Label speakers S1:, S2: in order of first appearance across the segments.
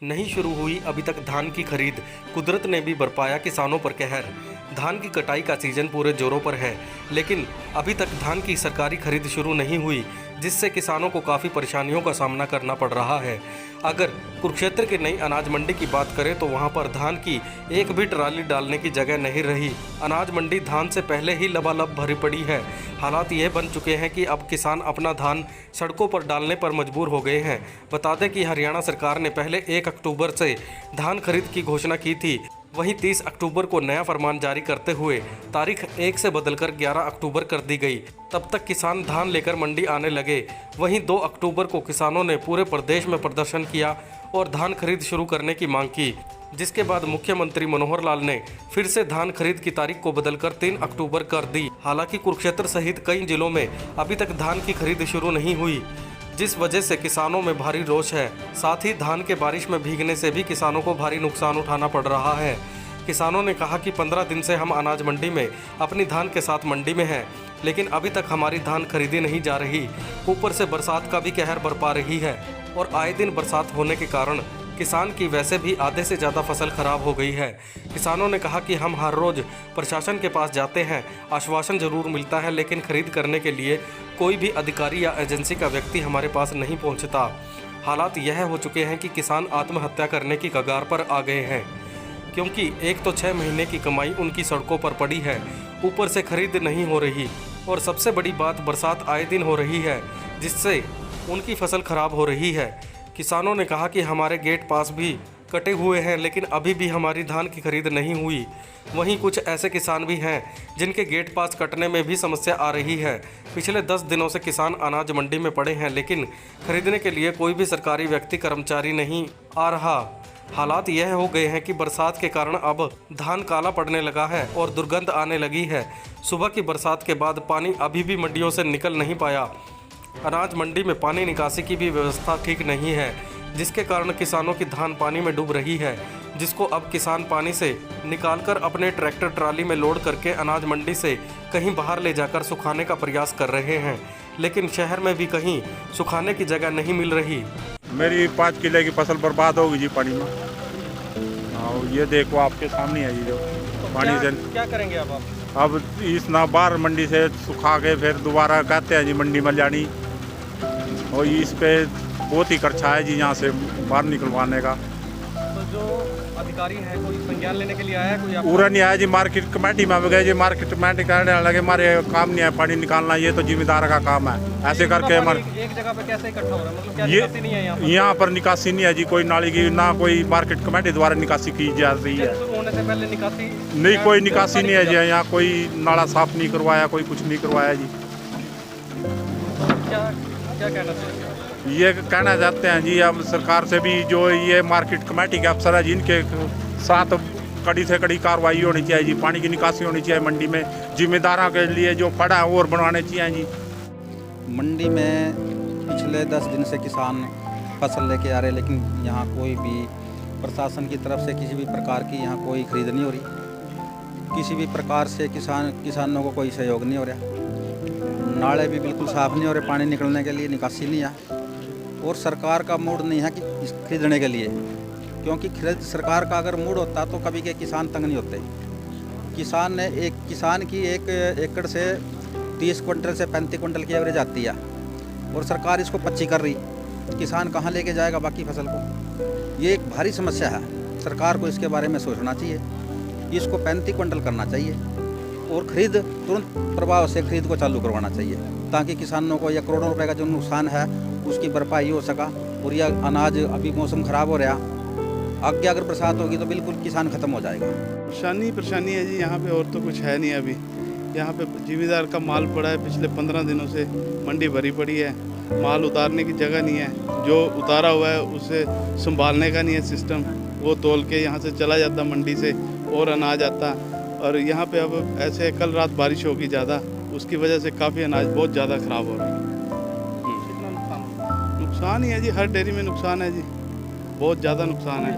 S1: नहीं शुरू हुई अभी तक धान की खरीद। कुदरत ने भी बरपाया किसानों पर कहर। धान की कटाई का सीजन पूरे जोरों पर है, लेकिन अभी तक धान की सरकारी खरीद शुरू नहीं हुई, जिससे किसानों को काफ़ी परेशानियों का सामना करना पड़ रहा है। अगर कुरुक्षेत्र की नई अनाज मंडी की बात करें तो वहां पर धान की एक भी ट्राली डालने की जगह नहीं रही। अनाज मंडी धान से पहले ही लबालब भरी पड़ी है। हालात ये बन चुके हैं कि अब किसान अपना धान सड़कों पर डालने पर मजबूर हो गए हैं। बता दें कि हरियाणा सरकार ने पहले 1 अक्टूबर से धान खरीद की घोषणा की थी। वहीं 30 अक्टूबर को नया फरमान जारी करते हुए तारीख 1 से बदलकर 11 अक्टूबर कर दी गई। तब तक किसान धान लेकर मंडी आने लगे। वहीं 2 अक्टूबर को किसानों ने पूरे प्रदेश में प्रदर्शन किया और धान खरीद शुरू करने की मांग की, जिसके बाद मुख्यमंत्री मनोहर लाल ने फिर से धान खरीद की तारीख को बदलकर 3 अक्टूबर कर दी। हालांकि कुरुक्षेत्र सहित कई जिलों में अभी तक धान की खरीद शुरू नहीं हुई, जिस वजह से किसानों में भारी रोष है। साथ ही धान के बारिश में भीगने से भी किसानों को भारी नुकसान उठाना पड़ रहा है। किसानों ने कहा कि 15 दिन से हम अनाज मंडी में अपनी धान के साथ मंडी में हैं, लेकिन अभी तक हमारी धान खरीदी नहीं जा रही। ऊपर से बरसात का भी कहर बरपा रही है और आए दिन बरसात होने के कारण किसान की वैसे भी आधे से ज़्यादा फसल खराब हो गई है। किसानों ने कहा कि हम हर रोज़ प्रशासन के पास जाते हैं, आश्वासन जरूर मिलता है, लेकिन खरीद करने के लिए कोई भी अधिकारी या एजेंसी का व्यक्ति हमारे पास नहीं पहुंचता। हालात यह हो चुके हैं कि किसान आत्महत्या करने की कगार पर आ गए हैं, क्योंकि एक तो 6 महीने की कमाई उनकी सड़कों पर पड़ी है, ऊपर से खरीद नहीं हो रही और सबसे बड़ी बात बरसात आए दिन हो रही है, जिससे उनकी फसल खराब हो रही है। किसानों ने कहा कि हमारे गेट पास भी कटे हुए हैं, लेकिन अभी भी हमारी धान की खरीद नहीं हुई। वहीं कुछ ऐसे किसान भी हैं जिनके गेट पास कटने में भी समस्या आ रही है। पिछले 10 दिनों से किसान अनाज मंडी में पड़े हैं, लेकिन खरीदने के लिए कोई भी सरकारी व्यक्ति कर्मचारी नहीं आ रहा। हालात यह हो गए हैं कि बरसात के कारण अब धान काला पड़ने लगा है और दुर्गंध आने लगी है। सुबह की बरसात के बाद पानी अभी भी मंडियों से निकल नहीं पाया। अनाज मंडी में पानी निकासी की भी व्यवस्था ठीक नहीं है, जिसके कारण किसानों की धान पानी में डूब रही है, जिसको अब किसान पानी से निकालकर अपने ट्रैक्टर ट्राली में लोड करके अनाज मंडी से कहीं बाहर ले जाकर सुखाने का प्रयास कर रहे हैं, लेकिन शहर में भी कहीं सुखाने की जगह नहीं मिल रही।
S2: मेरी 5 किले की फसल बर्बाद होगी जी पानी में। हाँ, ये देखो आपके सामने है जी, जो
S1: तो
S2: पानी से
S1: क्या करेंगे अब आप?
S2: अब इस ना बाहर मंडी से सुखा के फिर दोबारा कहते हैं जी मंडी में जानी, और इस पे बहुत ही खर्चा है जी यहाँ से बाहर निकलवाने का।
S1: तो जो अधिकारी है कोई संज्ञान लेने के लिए आया कोई?
S2: पूरा नहीं आया जी, मार्केट कमेटी में गए जी, मार्केट कमेटी कहने लगे हमारे काम नहीं है पानी निकालना, ये तो जिम्मेदार का काम है। ऐसे करके हमारे
S1: एक जगह पे कैसे इकट्ठा हो रहा है? मतलब क्या
S2: ये
S1: निकासी नहीं है
S2: यहाँ पर निकासी नहीं है जी, कोई नाली की ना कोई मार्केट कमेटी द्वारा निकासी की जा रही है।
S1: शुरू होने से पहले निकासी
S2: नहीं, कोई निकासी नहीं है जी, यहाँ कोई नाला साफ नहीं करवाया, कोई कुछ नहीं करवाया जी।
S1: क्या क्या कहना चाहिए?
S2: ये कहना चाहते हैं जी अब सरकार से भी, जो ये मार्केट कमेटी के अफसर है जिनके साथ कड़ी से कड़ी कार्रवाई होनी चाहिए जी, पानी की निकासी होनी चाहिए मंडी में, जिम्मेदारों के लिए जो पड़ा है और बनवाने चाहिए जी।
S3: मंडी में पिछले 10 दिन से किसान फसल लेके आ रहे, लेकिन यहाँ कोई भी प्रशासन की तरफ से किसी भी प्रकार की यहाँ कोई खरीद नहीं हो रही। किसी भी प्रकार से किसानों को कोई सहयोग नहीं हो रहा। नाले भी बिल्कुल साफ़ नहीं हो रहे, पानी निकलने के लिए निकासी नहीं है, और सरकार का मूड नहीं है कि खरीदने के लिए, क्योंकि सरकार का अगर मूड होता तो कभी के किसान तंग नहीं होते। किसान की एक एकड़ से 30 क्विंटल से 35 क्विंटल की एवरेज आती है, और सरकार इसको 25 कर रही। किसान कहाँ लेके जाएगा बाकी फसल को? ये एक भारी समस्या है। सरकार को इसके बारे में सोचना चाहिए, इसको 35 क्विंटल करना चाहिए और खरीद तुरंत प्रभाव से खरीद को चालू करवाना चाहिए, ताकि किसानों को यह करोड़ों रुपए का जो नुकसान है उसकी भरपाई हो सका। और यह अनाज अभी मौसम ख़राब हो रहा, आगे अगर बरसात होगी तो बिल्कुल किसान ख़त्म हो जाएगा।
S4: परेशानी है जी यहाँ पे, और तो कुछ है नहीं। अभी यहाँ पे जिम्मेदार का माल पड़ा है, पिछले 15 दिनों से मंडी भरी पड़ी है, माल उतारने की जगह नहीं है, जो उतारा हुआ है उसे संभालने का नहीं है सिस्टम, वो तोल के यहाँ से चला जाता मंडी से और अनाज आता। और यहाँ पे अब ऐसे कल रात बारिश होगी ज़्यादा, उसकी वजह से काफ़ी अनाज बहुत ज़्यादा ख़राब हो रहा है। नुकसान ही है जी, हर डेयरी में नुकसान है जी, बहुत ज़्यादा नुकसान है।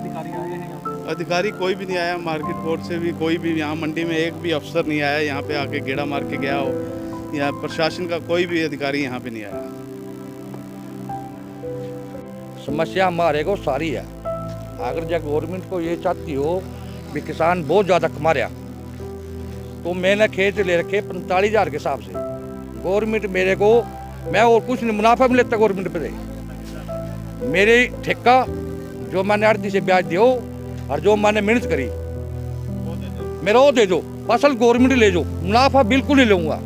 S4: अधिकारी कोई भी नहीं आया, मार्केट बोर्ड से भी कोई भी यहाँ मंडी में एक भी अफसर नहीं आया यहाँ पे आके गेड़ा मार के गया हो। यहाँ प्रशासन का कोई भी अधिकारी यहाँ पे नहीं आया।
S5: समस्या हमारे को सारी है, अगर जब गवर्नमेंट को ये चाहती हो भी किसान बहुत ज़्यादा कमा रहा, तो मैंने खेत ले रखे 45,000 के हिसाब से। गवर्नमेंट मेरे को, मैं और कुछ नहीं मुनाफा में लेता गवर्नमेंट पे, मेरे ठेका जो मैंने आड़ती से ब्याज दियो और जो मैंने मेहनत करी मेरा वो दे दो, फसल गवर्नमेंट ले जाओ, मुनाफा बिल्कुल नहीं लूँगा।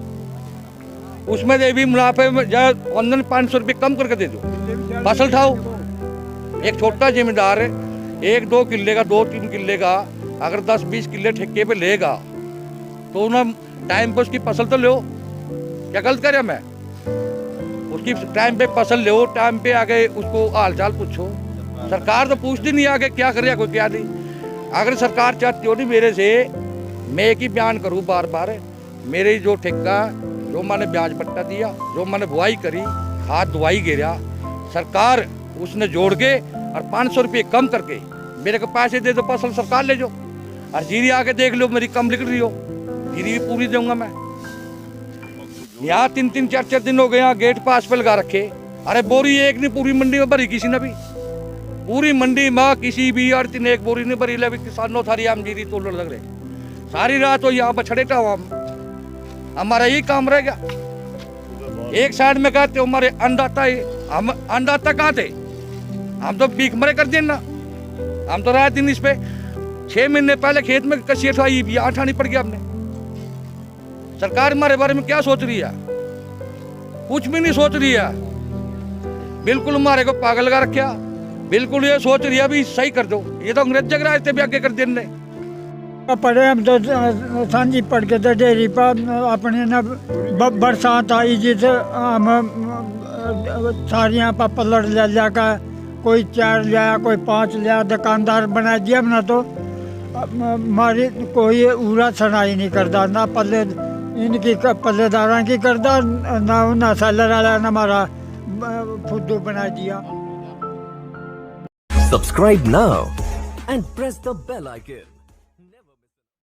S5: उसमें से भी मुनाफे में 500 रुपये कम करके दे दो, फसल उठाओ। एक छोटा जिम्मेदार 1-2 किल्ले का, 2-3 किल्ले का अगर 10-20 किल्ले ठेके पे लेगा तो ना टाइम पे उसकी फसल तो लो। क्या गलत कर रहा मैं? उसकी टाइम पे फसल लो, टाइम पे आगे उसको हाल चाल पूछो। सरकार तो पूछती नहीं आगे क्या कर रहा कोई क्या नहीं। अगर सरकार चाहती हो नहीं मेरे से, मैं एक ही बयान करूँ बार बार, मेरे जो ठेका जो मैंने ब्याज पट्टा दिया, जो मैंने बुआई करी, हाथ धुआई गिरा, सरकार उसने जोड़ के और 500 रुपये कम करके मेरे को पैसे दे दो, फसल सरकार ले जाओ। और जीरी आके देख लो मेरी कम लिख रही हो, जीरी भी पूरी दूंगा मैं। यहाँ 3-3, 4-4 दिन हो गए, यहाँ गेट पास पे लगा रखे। अरे बोरी एक नहीं पूरी मंडी में भरी किसी ने भी, पूरी मंडी में किसी भी और 3 एक बोरी नहीं भरी। ले किसानों थारी आम जीरी तोड़ लग रहे सारी रात हो यहाँ पर छड़े था। हमारा यही काम रह गया। एक साइड में कहते हमारे अन्नदाता ही, हम अन्नदाता कहाँ थे? हम तो भीख मरे कर देना। हम तो रात दिन इस पे 6 महीने पहले खेत में कसी उठाई, यहाँ उठानी पड़ गया हमने। सरकार हमारे बारे में क्या सोच रही है? कुछ भी नहीं सोच रही है, बिल्कुल हमारे को पागल लगा रखा। बिल्कुल ये सोच रही है भी सही कर दो। ये तो अंग्रेज जग रास्ते भी आगे कर देने
S6: पढ़े। हम तो सांझी पढ़ के तो डेयरी पर अपने न बरसात आई जिस हम सारियाँ पर पलट लिया का, कोई 4 लिया, कोई 5 लिया, दुकानदार बना दिया ना। तो हमारी कोई उरा सुनाई नहीं करता, ना पल्ले इनकी पल्लेदारा की करता, ना सेलर वाला ना हमारा फुद्दू बना दिया।
S7: Subscribe now and press the bell icon.